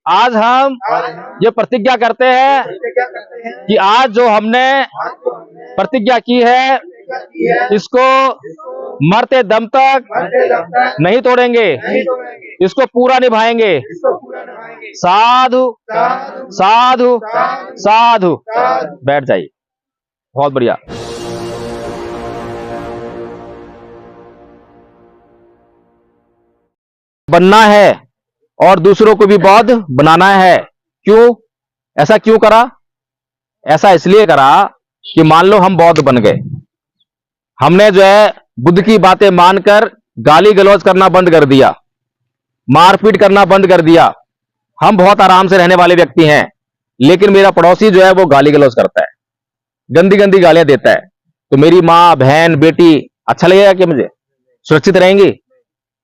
आज हम ये प्रतिज्ञा करते हैं कि आज जो हमने प्रतिज्ञा की है इसको मरते दम तक नहीं तोड़ेंगे, इसको पूरा निभाएंगे। साधु साधु साधु। बैठ जाइए। बहुत बढ़िया। बनना है और दूसरों को भी बौद्ध बनाना है। क्यों ऐसा क्यों करा? ऐसा इसलिए करा कि मान लो हम बौद्ध बन गए, हमने जो है बुद्ध की बातें मानकर गाली गलौज करना बंद कर दिया, मारपीट करना बंद कर दिया। हम बहुत आराम से रहने वाले व्यक्ति हैं, लेकिन मेरा पड़ोसी जो है वो गाली गलौज करता है, गंदी गंदी गालियां देता है। तो मेरी मां, बहन, बेटी अच्छा लगेगा कि मुझे सुरक्षित रहेंगी?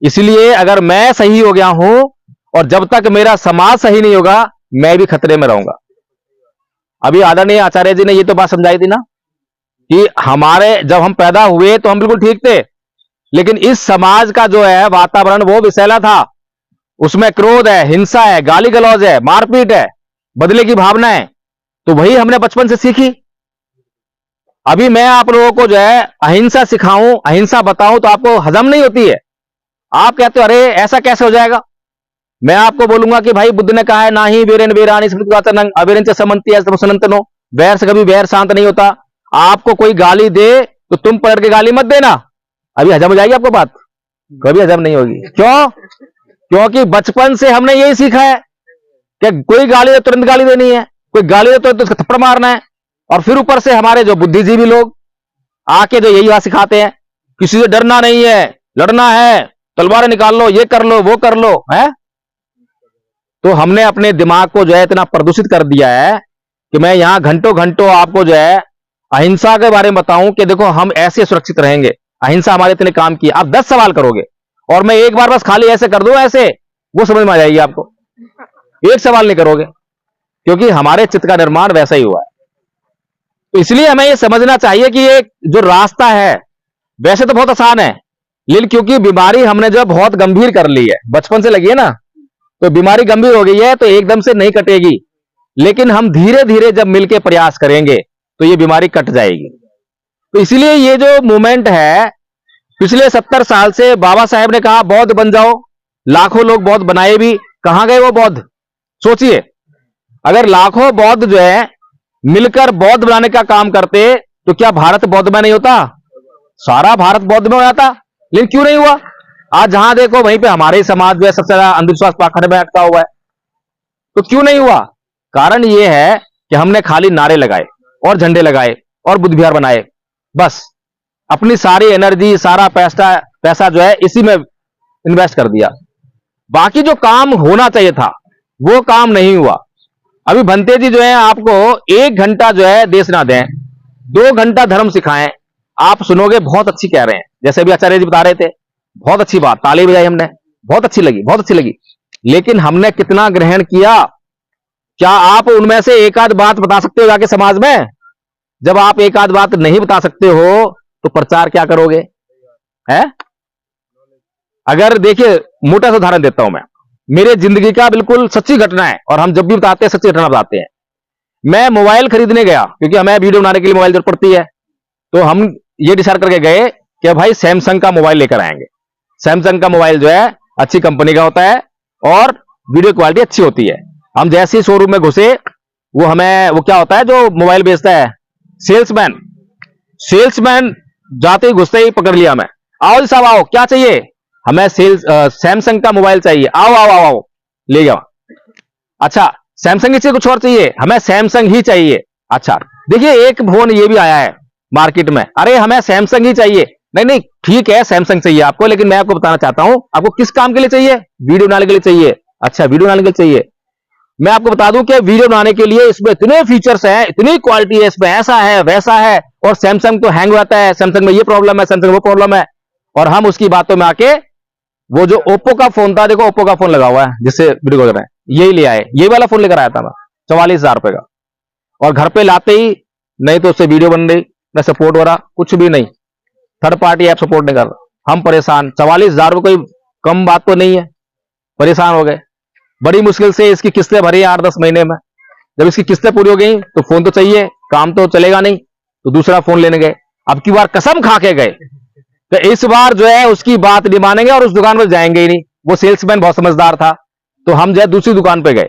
इसलिए अगर मैं सही हो गया हूं और जब तक मेरा समाज सही नहीं होगा मैं भी खतरे में रहूंगा। अभी आदरणीय आचार्य जी ने ये तो बात समझाई थी ना कि हमारे जब हम पैदा हुए तो हम बिल्कुल ठीक थे, लेकिन इस समाज का जो है वातावरण वो विषैला था। उसमें क्रोध है, हिंसा है, गाली गलौज है, मारपीट है, बदले की भावना है। तो वही हमने बचपन से सीखी। अभी मैं आप लोगों को जो है अहिंसा सिखाऊं, अहिंसा बताऊं तो आपको हजम नहीं होती है। आप कहते हो अरे ऐसा कैसे हो जाएगा? मैं आपको बोलूंगा कि भाई बुद्ध ने कहा है ना ही वीरेन वीरानी स्मृतिवाचनंग अवीरंच समन्ति सनंतनो, वैर से कभी वैर शांत नहीं होता। आपको कोई गाली दे तो तुम पलट के गाली मत देना। अभी हजम हो जाएगी आपको बात? कभी हजम नहीं होगी। क्यों? क्योंकि बचपन से हमने यही सीखा है कि कोई गाली दे तुरंत गाली देनी है, कोई गाली दे तो उसका थप्पड़ मारना है। और फिर ऊपर से हमारे जो बुद्धिजीवी लोग आके जो यही बात सिखाते हैं, किसी से डरना नहीं है, लड़ना है, तलवारें निकाल लो, ये कर लो, वो कर लो, है। तो हमने अपने दिमाग को जो है इतना प्रदूषित कर दिया है कि मैं यहां घंटों घंटों आपको जो है अहिंसा के बारे में बताऊं कि देखो हम ऐसे सुरक्षित रहेंगे। अहिंसा हमारे इतने काम की। आप 10 सवाल करोगे और मैं एक बार बस खाली ऐसे कर दूं, ऐसे वो समझ में आ जाएगी आपको। एक सवाल नहीं करोगे, क्योंकि हमारे चित्त का निर्माण वैसा ही हुआ है। तो इसलिए हमें यह समझना चाहिए कि ये जो रास्ता है वैसे तो बहुत आसान है, लेकिन क्योंकि बीमारी हमने जो बहुत गंभीर कर ली है, बचपन से लगी है ना, तो बीमारी गंभीर हो गई है, तो एकदम से नहीं कटेगी। लेकिन हम धीरे धीरे जब मिलकर प्रयास करेंगे तो ये बीमारी कट जाएगी। तो इसलिए ये जो मूवमेंट है, पिछले 70 साल से बाबा साहेब ने कहा बौद्ध बन जाओ, लाखों लोग बौद्ध बनाए भी। कहां गए वो बौद्ध? सोचिए, अगर लाखों बौद्ध जो है मिलकर बौद्ध बनाने का काम करते तो क्या भारत बौद्ध में नहीं होता? सारा भारत बौद्ध में हो जाता। लेकिन क्यों नहीं हुआ? आज जहां देखो वहीं पे हमारे ही समाज जो है सबसे ज्यादा अंधविश्वास पाखंड में अटका हुआ है। तो क्यों नहीं हुआ? कारण यह है कि हमने खाली नारे लगाए और झंडे लगाए और बुद्ध विहार बनाए, बस अपनी सारी एनर्जी, सारा पैसा जो है इसी में इन्वेस्ट कर दिया। बाकी जो काम होना चाहिए था वो काम नहीं हुआ। अभी भंते जी जो है आपको 1 घंटा जो है देश ना दें, 2 घंटा धर्म सिखाएं, आप सुनोगे बहुत अच्छी कह रहे हैं। जैसे अभी आचार्य जी बता रहे थे, बहुत अच्छी बात, ताली बजाई हमने, बहुत अच्छी लगी, बहुत अच्छी लगी। लेकिन हमने कितना ग्रहण किया? क्या आप उनमें से एक आध बात बता सकते हो जाके समाज में? जब आप एक आध बात नहीं बता सकते हो तो प्रचार क्या करोगे? है? अगर देखिए, मोटा सा उदाहरण देता हूं मैं, मेरे जिंदगी का बिल्कुल सच्ची घटना है, और हम जब भी बताते हैं सच्ची घटना बताते हैं। मैं मोबाइल खरीदने गया, क्योंकि हमें वीडियो बनाने के लिए मोबाइल जरूरत पड़ती है। तो हम ये डिसाइड करके गए कि भाई सैमसंग का मोबाइल लेकर आएंगे। सैमसंग का मोबाइल जो है अच्छी कंपनी का होता है और वीडियो क्वालिटी अच्छी होती है। हम जैसे ही शोरूम में घुसे, वो क्या होता है जो मोबाइल बेचता है, सेल्समैन जाते ही घुसते ही पकड़ लिया मैं। आओ जी साहब आओ, क्या चाहिए? हमें सैमसंग का मोबाइल चाहिए। आओ आओ आओ आओ, ले गया। अच्छा, सैमसंग ही कुछ और चाहिए? हमें सैमसंग ही चाहिए। अच्छा, देखिए एक फोन ये भी आया है मार्केट में, अरे हमें सैमसंग ही चाहिए। नहीं नहीं ठीक है, सैमसंग चाहिए आपको, लेकिन मैं आपको बताना चाहता हूं आपको किस काम के लिए चाहिए? वीडियो बनाने के लिए चाहिए। अच्छा, वीडियो बनाने के लिए चाहिए। मैं आपको बता दूं कि वीडियो बनाने के लिए इसमें इतने फीचर्स हैं, इतनी क्वालिटी है इसमें, ऐसा है वैसा है, और सैमसंग तो हैंग होता है, सैमसंग में ये प्रॉब्लम है, सैमसंग वो प्रॉब्लम है। और हम उसकी बातों में आके वो जो ओप्पो का फोन था, देखो ओप्पो का फोन लगा हुआ है जिससे वीडियो कर रहे हैं, यही ले आए, यही वाला फोन लेकर आया था मैं 44,000 रुपए का। और घर पे लाते ही नहीं तो उससे वीडियो बन रही, न सपोर्ट हो रहा, कुछ भी नहीं, थर्ड पार्टी ऐप सपोर्ट नहीं कर रहा। हम परेशान। 44,000 रुपए कोई कम बात तो नहीं है, परेशान हो गए। बड़ी मुश्किल से इसकी किस्तें भरी 8-10 महीने में। जब इसकी किस्तें पूरी हो गई तो फोन तो चाहिए, काम तो चलेगा नहीं, तो दूसरा फोन लेने गए। अब की बार कसम खा के गए तो इस बार जो है उसकी बात नहीं मानेंगे और उस दुकान पर जाएंगे ही नहीं। वो सेल्समैन बहुत समझदार था, तो हम जो है दूसरी दुकान पे गए,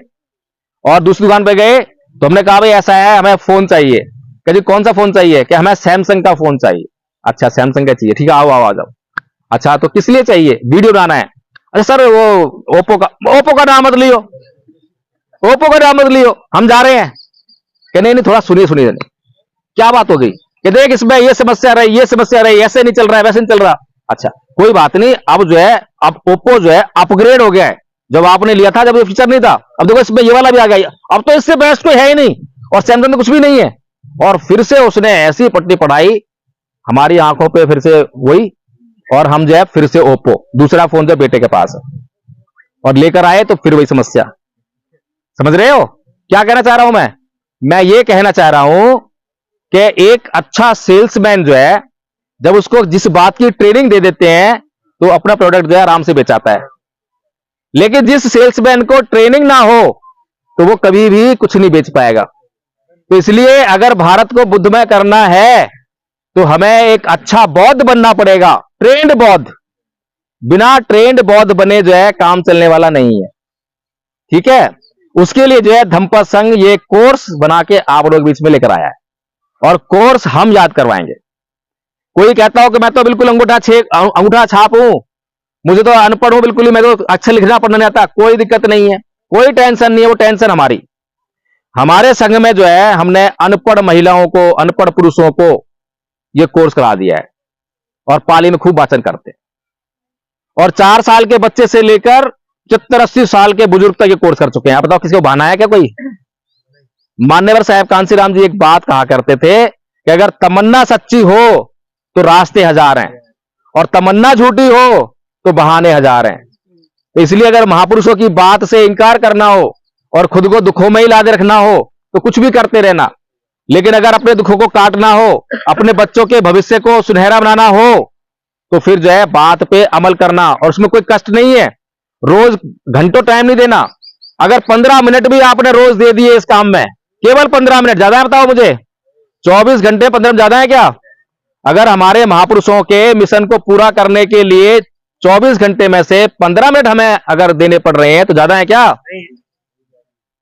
और दूसरी दुकान पे गए तो हमने कहा भाई ऐसा है, हमें फोन चाहिए। कह जी कौन सा फोन चाहिए? कि हमें सैमसंग का फोन चाहिए। अच्छा सैमसंग का चाहिए, ठीक है आओ आओ आ जाओ। अच्छा तो किस लिए चाहिए? वीडियो बनाना है। अच्छा सर वो ओप्पो का नाम मत लियो, ओप्पो का नाम मत लियो, हम जा रहे हैं। कि नहीं नहीं थोड़ा सुनिए सुनिए, क्या बात हो गई? कि देख इसमें ये समस्या रही, ये समस्या रही, ऐसे नहीं चल रहा है, वैसे नहीं चल रहा। अच्छा कोई बात नहीं, अब जो है अब ओप्पो जो है अपग्रेड हो गया है। जब आपने लिया था जब ये फीचर नहीं था, अब देखो इसमें ये वाला भी आ गया, अब तो इससे बेस्ट कोई है ही नहीं, और सैमसंग में कुछ भी नहीं है। और फिर से उसने ऐसी पट्टी पढ़ाई हमारी आंखों पे, फिर से वही, और हम जो है फिर से ओप्पो, दूसरा फोन जो बेटे के पास है, और लेकर आए तो फिर वही समस्या। समझ रहे हो क्या कहना चाह रहा हूं मैं ये कहना चाह रहा हूं कि एक अच्छा सेल्समैन जो है जब उसको जिस बात की ट्रेनिंग दे देते हैं तो अपना प्रोडक्ट जो है आराम से बेचाता है। लेकिन जिस सेल्समैन को ट्रेनिंग ना हो तो वो कभी भी कुछ नहीं बेच पाएगा। तो इसलिए अगर भारत को बुद्धमय करना है तो हमें एक अच्छा बौद्ध बनना पड़ेगा, ट्रेंड बौद्ध। बिना ट्रेंड बौद्ध बने जो है काम चलने वाला नहीं है, ठीक है। उसके लिए जो है धम्पा संघ ये कोर्स बना के आप लोग बीच में लेकर आया है, और कोर्स हम याद करवाएंगे। कोई कहता हो कि मैं तो बिल्कुल अंगूठा छाप हूं, मुझे तो अनपढ़ हूं बिल्कुल ही, मैं तो अक्षर लिखना पढ़ना नहीं आता, कोई दिक्कत नहीं है, कोई टेंशन नहीं है। वो टेंशन हमारे संघ में जो है हमने अनपढ़ महिलाओं को, अनपढ़ पुरुषों को यह कोर्स करा दिया है, और पाली में खूब वाचन करते हैं। और 4 साल के बच्चे से लेकर 70-80 साल के बुजुर्ग तक ये कोर्स कर चुके हैं। आप बताओ किसी को बहाना है क्या कोई? मान्यवर साहब कांसीराम जी एक बात कहा करते थे कि अगर तमन्ना सच्ची हो तो रास्ते हजार हैं, और तमन्ना झूठी हो तो बहाने हजार हैं। तो इसलिए अगर महापुरुषों की बात से इंकार करना हो और खुद को दुखों में ही लादे रखना हो तो कुछ भी करते रहना, लेकिन अगर अपने दुखों को काटना हो, अपने बच्चों के भविष्य को सुनहरा बनाना हो, तो फिर जो है बात पे अमल करना, और उसमें कोई कष्ट नहीं है। रोज घंटों टाइम नहीं देना, अगर 15 मिनट भी आपने रोज दे दिए इस काम में, केवल 15 मिनट, ज्यादा है बताओ मुझे? 24 घंटे 15 मिनट ज्यादा है क्या? अगर हमारे महापुरुषों के मिशन को पूरा करने के लिए 24 घंटे में से 15 मिनट हमें अगर देने पड़ रहे हैं तो ज्यादा है क्या?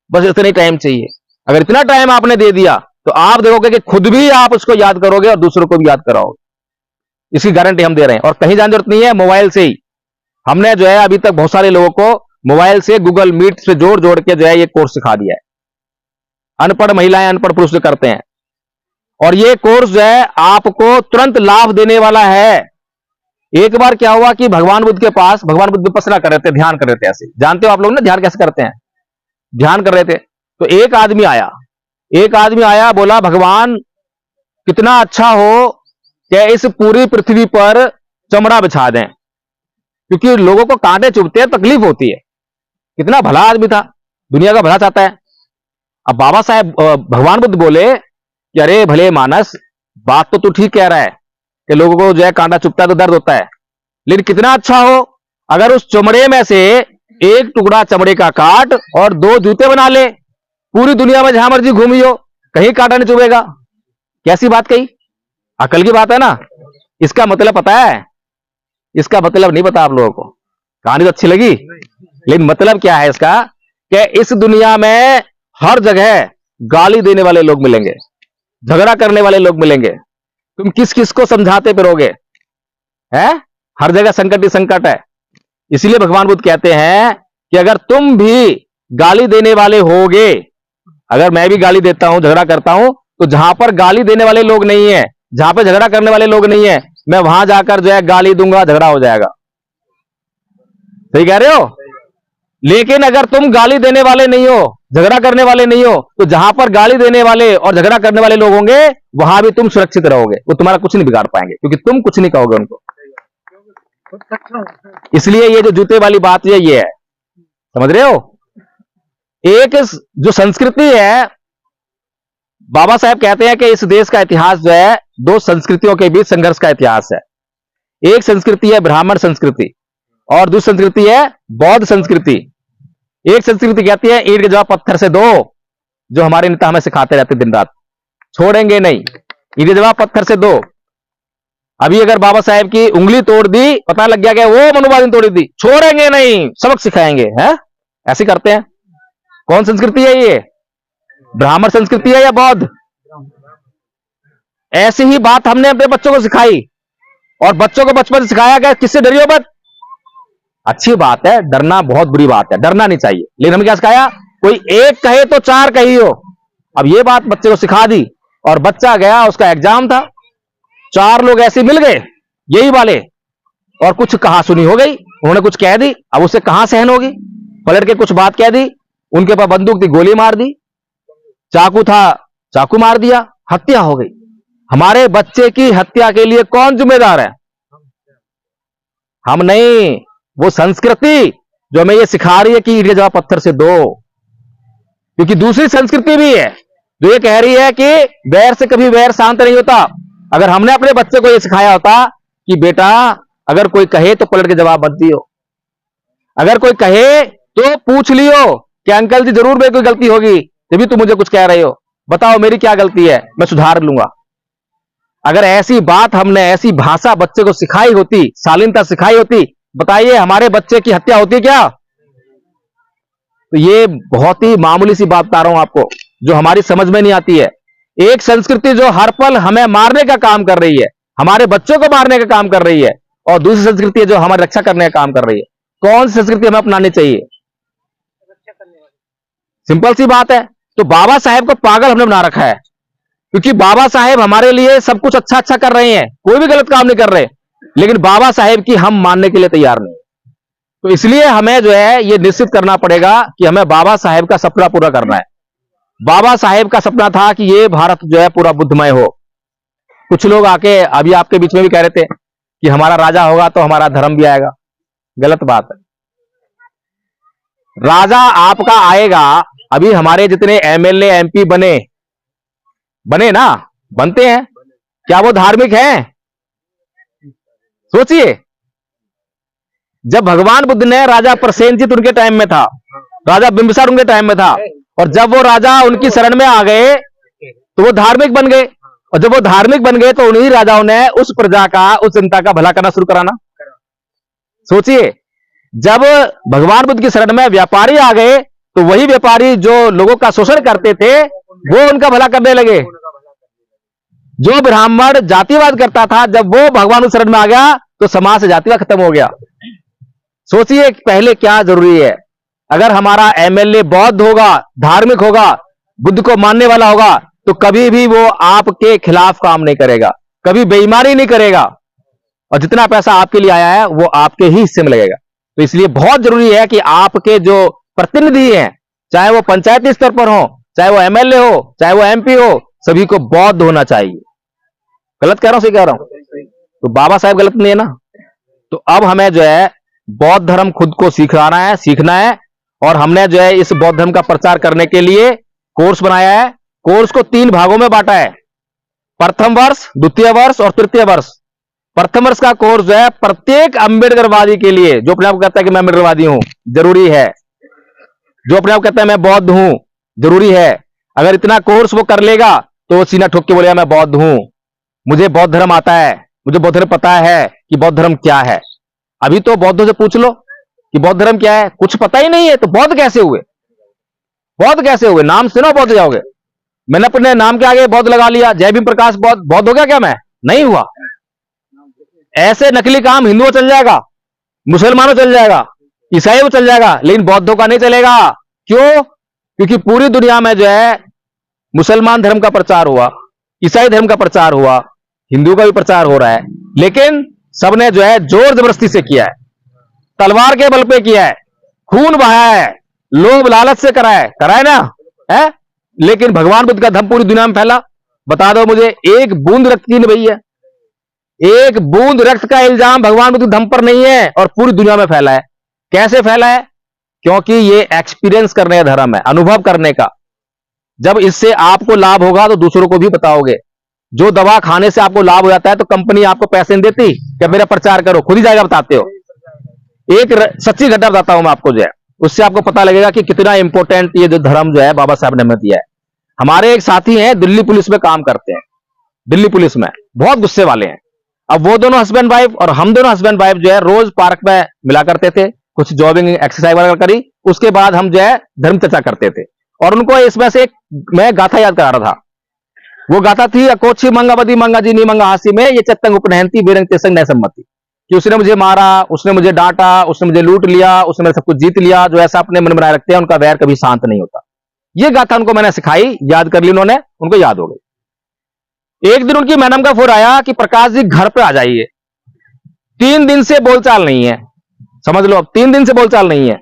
बस इतना ही टाइम चाहिए। अगर इतना टाइम आपने दे दिया तो आप देखोगे कि खुद भी आप उसको याद करोगे और दूसरों को भी याद कराओगे। इसकी गारंटी हम दे रहे हैं। और कहीं जाने जरूरत नहीं है, मोबाइल से ही हमने जो है अभी तक बहुत सारे लोगों को मोबाइल से गूगल मीट से जोड़ जोड़ के जो है ये कोर्स सिखा दिया है। अनपढ़ महिलाएं, अनपढ़ पुरुष जो करते हैं, और ये कोर्स जो है आपको तुरंत लाभ देने वाला है। एक बार क्या हुआ कि भगवान बुद्ध के पास, भगवान बुद्ध विपස්සना कर रहे थे, ध्यान कर रहे थे। ऐसे जानते हो आप लोग ना ध्यान कैसे करते हैं? ध्यान कर रहे थे तो एक आदमी आया, बोला भगवान कितना अच्छा हो कि इस पूरी पृथ्वी पर चमड़ा बिछा दें, क्योंकि लोगों को कांटे चुभते हैं, तकलीफ होती है। कितना भला आदमी था, दुनिया का भला चाहता है। अब बाबा साहेब भगवान बुद्ध बोले कि अरे भले मानस, बात तो तू ठीक कह रहा है कि लोगों को जो है कांटा चुभता है तो दर्द होता है, लेकिन कितना अच्छा हो अगर उस चमड़े में से एक टुकड़ा चमड़े का काट और 2 जूते बना ले, पूरी दुनिया में जहां मर्जी घूमियो, कहीं कांटा नहीं चुभेगा। कैसी बात कही? अकल की बात है ना। इसका मतलब पता है? इसका मतलब नहीं पता आप लोगों को। कहानी तो अच्छी लगी, लेकिन मतलब क्या है इसका कि इस दुनिया में हर जगह गाली देने वाले लोग मिलेंगे, झगड़ा करने वाले लोग मिलेंगे। तुम किस किस को समझाते फिरोगे? है हर जगह संकट ही संकट है। इसलिए भगवान बुद्ध कहते हैं कि अगर तुम भी गाली देने वाले होगे, अगर मैं भी गाली देता हूं, झगड़ा करता हूं, तो जहां पर गाली देने वाले लोग नहीं है, जहां पर झगड़ा करने वाले लोग नहीं है, मैं वहां जाकर जो है गाली दूंगा, झगड़ा हो जाएगा। सही कह रहे हो? लेकिन अगर तुम गाली देने वाले नहीं हो, झगड़ा करने वाले नहीं हो, तो जहां पर गाली देने वाले और झगड़ा करने वाले लोग होंगे वहां भी तुम सुरक्षित रहोगे। वो तुम्हारा कुछ नहीं बिगाड़ पाएंगे, क्योंकि तुम कुछ नहीं कहोगे उनको। इसलिए ये जो जूते वाली बात है ये है, समझ रहे हो? एक जो संस्कृति है, बाबा साहब कहते हैं कि इस देश का इतिहास जो है 2 संस्कृतियों के बीच संघर्ष का इतिहास है। एक संस्कृति है ब्राह्मण संस्कृति और दूसरी संस्कृति है बौद्ध संस्कृति। एक संस्कृति कहती है ईंट के जवाब पत्थर से दो, जो हमारे नेता हमें सिखाते रहते दिन रात, छोड़ेंगे नहीं, ईंट के जवाब पत्थर से दो। अभी अगर बाबा साहेब की उंगली तोड़ दी, पता लग गया कि वो मनुवादी ने तोड़ी दी, छोड़ेंगे नहीं, सबक सिखाएंगे, हैं? ऐसे करते हैं। कौन संस्कृति है ये? ब्राह्मण संस्कृति है या बौद्ध? ऐसी ही बात हमने अपने बच्चों को सिखाई, और बच्चों को बचपन से सिखाया गया किससे डरियो मत। अच्छी बात है, डरना बहुत बुरी बात है, डरना नहीं चाहिए, लेकिन हमने क्या सिखाया? कोई एक कहे तो चार कहियो। अब ये बात बच्चे को सिखा दी, और बच्चा गया, उसका एग्जाम था, चार लोग ऐसे मिल गए यही वाले, और कुछ कहा सुनी हो गई, उन्होंने कुछ कह दी, अब उससे कहां सहन होगी? पलट के कुछ बात कह दी, उनके पास बंदूक थी, गोली मार दी, चाकू था, चाकू मार दिया, हत्या हो गई। हमारे बच्चे की हत्या के लिए कौन जिम्मेदार है? हम नहीं, वो संस्कृति जो हमें ये सिखा रही है कि ईंट के जवाब पत्थर से दो। क्योंकि दूसरी संस्कृति भी है जो ये कह रही है कि वैर से कभी वैर शांत नहीं होता। अगर हमने अपने बच्चे को ये सिखाया होता कि बेटा अगर कोई कहे तो पलट के जवाब मत दियो, अगर कोई कहे तो पूछ लियो कि अंकल जी जरूर मेरी कोई गलती होगी, तभी तुम मुझे कुछ कह रहे हो, बताओ मेरी क्या गलती है, मैं सुधार लूंगा। अगर ऐसी बात हमने, ऐसी भाषा बच्चे को सिखाई होती, शालीनता सिखाई होती, बताइए हमारे बच्चे की हत्या होती क्या? तो ये बहुत ही मामूली सी बात बता रहा हूं आपको, जो हमारी समझ में नहीं आती है। एक संस्कृति जो हर पल हमें मारने का काम कर रही है, हमारे बच्चों को मारने का काम कर रही है, और दूसरी संस्कृति जो हमारी रक्षा करने का काम कर रही है। कौन सी संस्कृति हमें अपनानी चाहिए? सिंपल सी बात है। तो बाबा साहेब को पागल हमने बना रखा है, क्योंकि बाबा साहेब हमारे लिए सब कुछ अच्छा अच्छा कर रहे हैं, कोई भी गलत काम नहीं कर रहे, लेकिन बाबा साहेब की हम मानने के लिए तैयार नहीं। तो इसलिए हमें जो है ये निश्चित करना पड़ेगा कि हमें बाबा साहेब का सपना पूरा करना है। बाबा साहेब का सपना था कि ये भारत जो है पूरा बुद्धमय हो। कुछ लोग आके अभी आपके बीच में भी कह रहे थे कि हमारा राजा होगा तो हमारा धर्म भी आएगा। गलत बात है। राजा आपका आएगा, अभी हमारे जितने एमएलए एमपी बने ना, बनते हैं, क्या वो धार्मिक हैं? सोचिए, जब भगवान बुद्ध ने, राजा प्रसेनजित उनके टाइम में था, राजा बिंबिसार उनके टाइम में था, और जब वो राजा उनकी शरण में आ गए तो वो धार्मिक बन गए, और जब वो धार्मिक बन गए तो उन्हीं राजाओं ने उस प्रजा का, उस जनता का भला करना शुरू कराना। सोचिए, जब भगवान बुद्ध की शरण में व्यापारी आ गए तो वही व्यापारी जो लोगों का शोषण करते थे वो उनका भला करने लगे। जो ब्राह्मण जातिवाद करता था, जब वो भगवान की शरण में आ गया तो समाज से जातिवाद खत्म हो गया। सोचिए पहले क्या जरूरी है। अगर हमारा एमएलए बौद्ध होगा, धार्मिक होगा, बुद्ध को मानने वाला होगा, तो कभी भी वो आपके खिलाफ काम नहीं करेगा, कभी बेईमानी नहीं करेगा, और जितना पैसा आपके लिए आया है वो आपके ही हिस्से में लगेगा। तो इसलिए बहुत जरूरी है कि आपके जो प्रतिनिधि हैं, चाहे वो पंचायती स्तर पर हो, चाहे वो एमएलए हो, चाहे वो एमपी हो, सभी को बौद्ध होना चाहिए। गलत कह रहा हूं, सही कह रहा हूं? तो बाबा साहब गलत नहीं है ना। तो अब हमें जो है बौद्ध धर्म खुद को सीखना है, और हमने जो है इस बौद्ध धर्म का प्रचार करने के लिए कोर्स बनाया है। कोर्स को 3 भागों में बांटा है, प्रथम वर्ष, द्वितीय वर्ष और तृतीय वर्ष। प्रथम वर्ष का कोर्स जो है प्रत्येक अम्बेडकरवादी के लिए, जो अपने आप कहता है कि मैं अम्बेडकरवादी हूं, जरूरी है। जो अपने आप कहता है मैं बौद्ध हूं, जरूरी है। अगर इतना कोर्स वो कर लेगा तो वो सीना ठोक के बोलेगा मैं बौद्ध हूं, मुझे बौद्ध धर्म आता है, मुझे बौद्ध धर्म पता है कि बौद्ध धर्म क्या है। अभी तो बौद्धों से पूछ लो कि बौद्ध धर्म क्या है, कुछ पता ही नहीं है, तो बौद्ध कैसे हुए? बौद्ध कैसे हुए? नाम सुनो बौद्ध जाओगे। मैंने अपने नाम के आगे बौद्ध लगा लिया, जय भीम प्रकाश बौद्ध, बौद्ध हो गया क्या? मैं नहीं हुआ। ऐसे नकली काम हिंदुओं चल जाएगा, मुसलमानों चल जाएगा, ईसाइयों चल जाएगा, लेकिन बौद्धों का नहीं चलेगा। क्यों? क्योंकि पूरी दुनिया में जो है मुसलमान धर्म का प्रचार हुआ, ईसाई धर्म का प्रचार हुआ, हिंदू का भी प्रचार हो रहा है, लेकिन सबने जो है जोर जबरदस्ती से किया है, तलवार के बल पे किया है, खून बहाया है, लोभ लालच से कराए ना है। लेकिन भगवान बुद्ध का धर्म पूरी दुनिया में फैला। बता दो मुझे, एक बूंद रक्त की नहीं बही है, एक बूंद रक्त का इल्जाम भगवान बुद्ध धर्म पर नहीं है, और पूरी दुनिया में फैला है। कैसे फैला है? क्योंकि ये एक्सपीरियंस करने का धर्म है, अनुभव करने का। जब इससे आपको लाभ होगा तो दूसरों को भी बताओगे। जो दवा खाने से आपको लाभ हो जाता है तो कंपनी आपको पैसे नहीं देती, क्या मेरा प्रचार करो, खुद ही जाएगा बताते हो। एक सच्ची घटना बताता हूं मैं आपको जो है, उससे आपको पता लगेगा कि कितना इंपॉर्टेंट ये जो धर्म जो है बाबा साहब ने हमें दिया है। हमारे एक साथी हैं, दिल्ली पुलिस में काम करते हैं, दिल्ली पुलिस में बहुत गुस्से वाले हैं। अब वो दोनों हस्बैंड वाइफ और हम दोनों हस्बैंड वाइफ जो है रोज पार्क में मिला करते थे, कुछ जॉगिंग एक्सरसाइज वगैरह करी, उसके बाद हम जो है धर्म चर्चा करते थे। और उनको इसमें से एक मैं गाथा याद करा रहा था। वो गाथा थी, अकोछी मंगा बदी मंगा जी नी मंगा हासी में ये चत्तंग उपनहंती बेरंग तेसंग न सम्मति, कि उसने मुझे मारा, उसने मुझे डांटा, उसने मुझे लूट लिया, उसने मेरा सब कुछ जीत लिया। जो ऐसा अपने मन बनाए रखते हैं उनका वैर कभी शांत नहीं होता। ये गाथा उनको मैंने सिखाई, याद कर ली उन्होंने, उनको याद हो गई। एक दिन उनकी मैडम का फोन आया कि प्रकाश जी घर पे आ जाइए, 3 दिन से बोलचाल नहीं है। समझ लो, अब 3 दिन से बोलचाल नहीं है।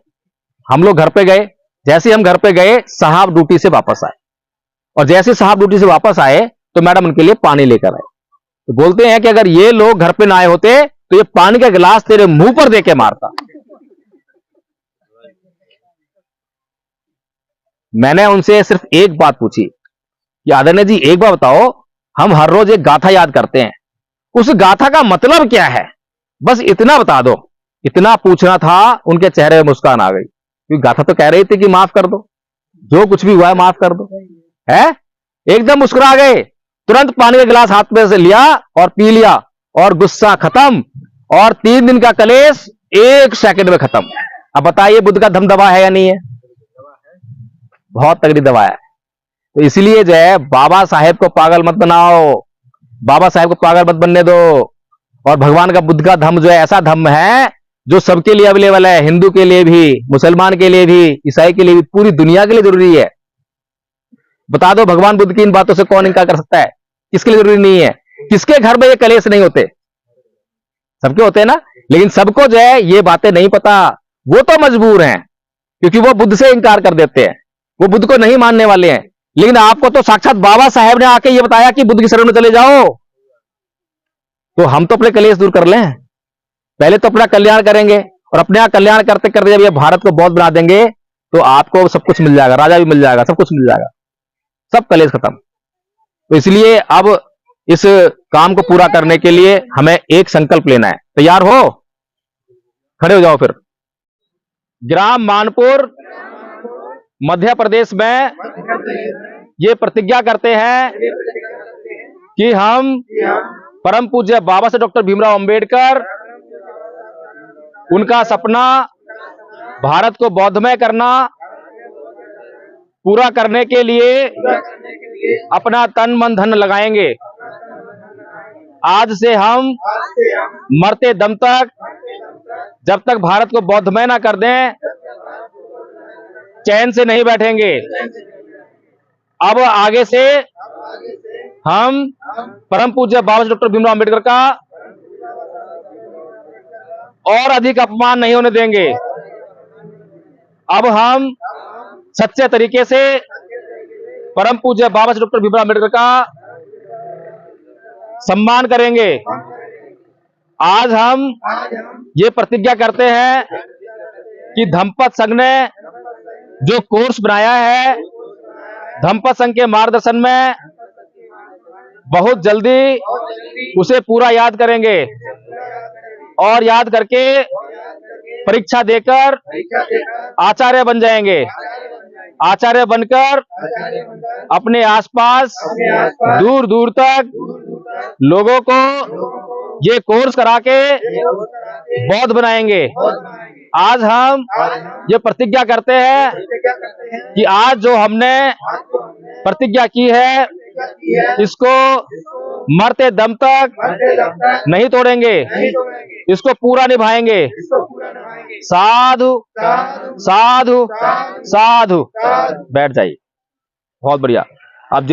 हम लोग घर पे गए। जैसे हम घर पे गए, साहब ड्यूटी से वापस आए, और जैसे साहब ड्यूटी से वापस आए तो मैडम उनके लिए पानी लेकर आए। तो बोलते हैं कि अगर ये लोग घर पे ना आए होते तो ये पानी का गिलास तेरे मुंह पर देके मारता। मैंने उनसे सिर्फ एक बात पूछी कि आदरणीय जी एक बात बताओ, हम हर रोज एक गाथा याद करते हैं, उस गाथा का मतलब क्या है, बस इतना बता दो। इतना पूछना था, उनके चेहरे में मुस्कान आ गई, क्योंकि गाथा तो कह रही थी कि माफ कर दो, जो कुछ भी हुआ है माफ कर दो, है। एकदम मुस्कुरा गए, तुरंत पानी का गिलास हाथ में से लिया और पी लिया, और गुस्सा खत्म, और 3 दिन का कलेश 1 सेकंड में खत्म। अब बताइए बुद्ध का धम दवा है या नहीं है? बहुत तगड़ी दवा है। तो इसलिए जो है बाबा साहेब को पागल मत बनाओ, बाबा साहेब को पागल मत बनने दो। और भगवान का बुद्ध का धम्म जो है ऐसा धम्म है जो सबके लिए अवेलेबल है, हिंदू के लिए भी, मुसलमान के लिए भी, ईसाई के लिए भी, पूरी दुनिया के लिए जरूरी है। बता दो भगवान बुद्ध की इन बातों से कौन इनकार कर सकता है? किसके लिए जरूरी नहीं है? किसके घर में ये कलेश नहीं होते? सबके होते हैं ना। लेकिन सबको जो है ये बातें नहीं पता, वो तो मजबूर हैं, क्योंकि वो बुद्ध से इनकार कर देते हैं, वो बुद्ध को नहीं मानने वाले हैं। लेकिन आपको तो साक्षात बाबा साहेब ने आके ये बताया कि बुद्ध की शरण में चले जाओ। तो हम तो अपने कलेश दूर कर लें, पहले तो अपना कल्याण करेंगे, और अपने यहां कल्याण करते करते जब ये भारत को बौद्ध बना देंगे तो आपको सब कुछ मिल जाएगा, राजा भी मिल जाएगा, सब कुछ मिल जाएगा, सब कलेश खत्म। तो इसलिए अब इस काम को पूरा करने के लिए हमें एक संकल्प लेना है। तैयार हो? खड़े हो जाओ फिर। ग्राम मानपुर मध्य प्रदेश में ये प्रतिज्ञा करते हैं कि हम परम पूज्य बाबा साहब डॉक्टर भीमराव अंबेडकर, उनका सपना भारत को बौद्धमय करना, पूरा करने के लिए अपना तन मन धन लगाएंगे। आज से हम मरते दम तक, जब तक भारत को बौद्धमय ना कर दें, चैन से नहीं बैठेंगे। अब आगे से हम परम पूज्य बाबा साहब डॉक्टर भीमराव अंबेडकर का और अधिक अपमान नहीं होने देंगे। अब हम सच्चे तरीके से परम पूज्य बाबा साहब डॉक्टर भीमराव अंबेडकर का सम्मान करेंगे। आज हम ये प्रतिज्ञा करते हैं कि धम्मपद संघ ने जो कोर्स बनाया है, धम्मपद संघ के मार्गदर्शन में बहुत जल्दी उसे पूरा याद करेंगे, और याद करके परीक्षा देकर आचार्य बन जाएंगे। आचार्य बनकर अपने आसपास दूर दूर तक लोगों को ये कोर्स करा के बौद्ध बनाएंगे। आज हम ये प्रतिज्ञा करते हैं कि आज जो हमने प्रतिज्ञा की है, इसको मरते दम तक नहीं तोड़ेंगे, इसको पूरा निभाएंगे। साधु साधु साधु। बैठ जाइए। बहुत बढ़िया। आप